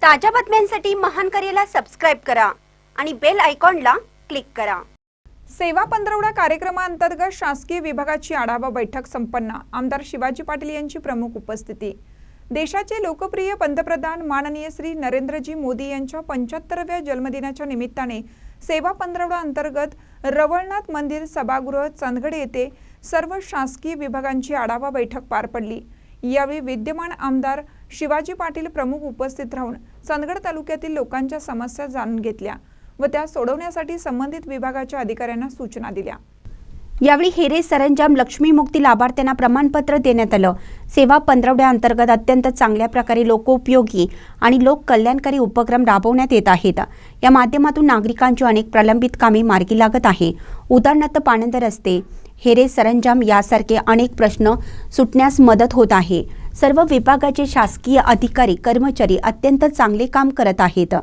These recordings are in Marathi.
ताज्या बातम्यांसाठी महान करेला सबस्क्राइब करा आणि बेल आयकॉनला क्लिक करा। सेवा पंधरवडा कार्यक्रमांतर्गत शासकीय विभागाची आढावा बैठक संपन्न। आमदार शिवाजी पाटील यांची प्रमुख उपस्थिती। देशाचे लोकप्रिय पंतप्रधान माननीय श्री नरेंद्रजी मोदी यांच्या 75व्या जन्मदिनाच्या निमित्ताने सेवा पंधरवडा अंतर्गत रवळनाथ मंदिर सभागृह चंदगड येथे सर्व शासकीय विभागांची आढावा बैठक पार पडली। यावेळी विद्यमान आमदार शिवाजी पाटील प्रमुख उपस्थित राहून चंदगड तालुक्यातील लोकांच्या समस्या जाणून घेतल्या व त्या सोडवण्यासाठी संबंधित विभागाच्या अधिकाऱ्यांना सूचना दिल्या। यावेळी हेरे सरंजाम लक्ष्मी मुक्ती लाभार्थ्यांना प्रमाणपत्र देण्यात आलं। सेवा पंधरवड्या अंतर्गत अत्यंत चांगल्या प्रकारे लोकोपयोगी आणि लोक कल्याणकारी उपक्रम राबवण्यात येत आहेत। या माध्यमातून नागरिकांची अनेक प्रलंबित कामे मार्गी लागत आहे। उदाहरणार्थ पाणंद रस्ते, हेरे सरंजाम यासारखे अनेक प्रश्न सुटण्यास मदत होत आहे। सर्व विभागाचे शासकीय अधिकारी कर्मचारी अत्यंत चांगले काम करत आहेत।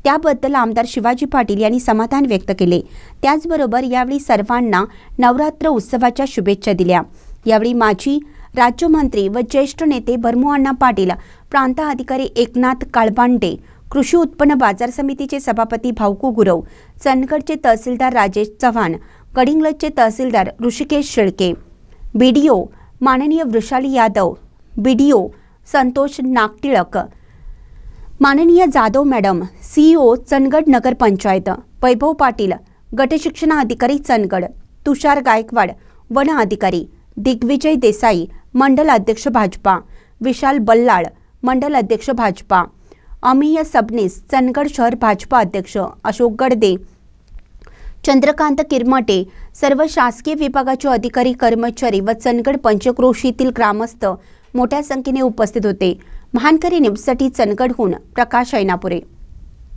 त्याबद्दल आमदार शिवाजी पाटील यांनी समाधान व्यक्त केले। त्याचबरोबर यावेळी सर्वांना नवरात्र उत्सवाच्या शुभेच्छा दिल्या। यावेळी माजी राज्यमंत्री व ज्येष्ठ नेते भरमूअण्णा पाटील, प्रांत अधिकारी एकनाथ काळबांडे, कृषी उत्पन्न बाजार समितीचे सभापती भाऊकू गुरव, चंदगडचे तहसीलदार राजेश चव्हाण, कडिंगलजचे तहसीलदार ऋषिकेश शेळके, बीडीओ माननीय वृषाली यादव, बीडीओ संतोष नागटिळक, माननीय जाधव मॅडम, सीईओ चंदगड नगर पंचायत, वैभव पाटील गटशिक्षण अधिकारी चंदगड, तुषार गायकवाड वन अधिकारी, दिग्विजय देसाई मंडल अध्यक्ष भाजपा, विशाल बल्लाळ मंडल अध्यक्ष भाजपा, अमेय सबनीस चंदगड शहर भाजपा अध्यक्ष, अशोक गडदे, चंद्रकांत किरमटे, सर्व शासकीय विभागाचे अधिकारी कर्मचारी व चंदगड पंचक्रोशीतील ग्रामस्थ मोठ्या संख्येने उपस्थित होते। महानकरी न्यूजसाठी चंदगडहून प्रकाश ऐनापुरे।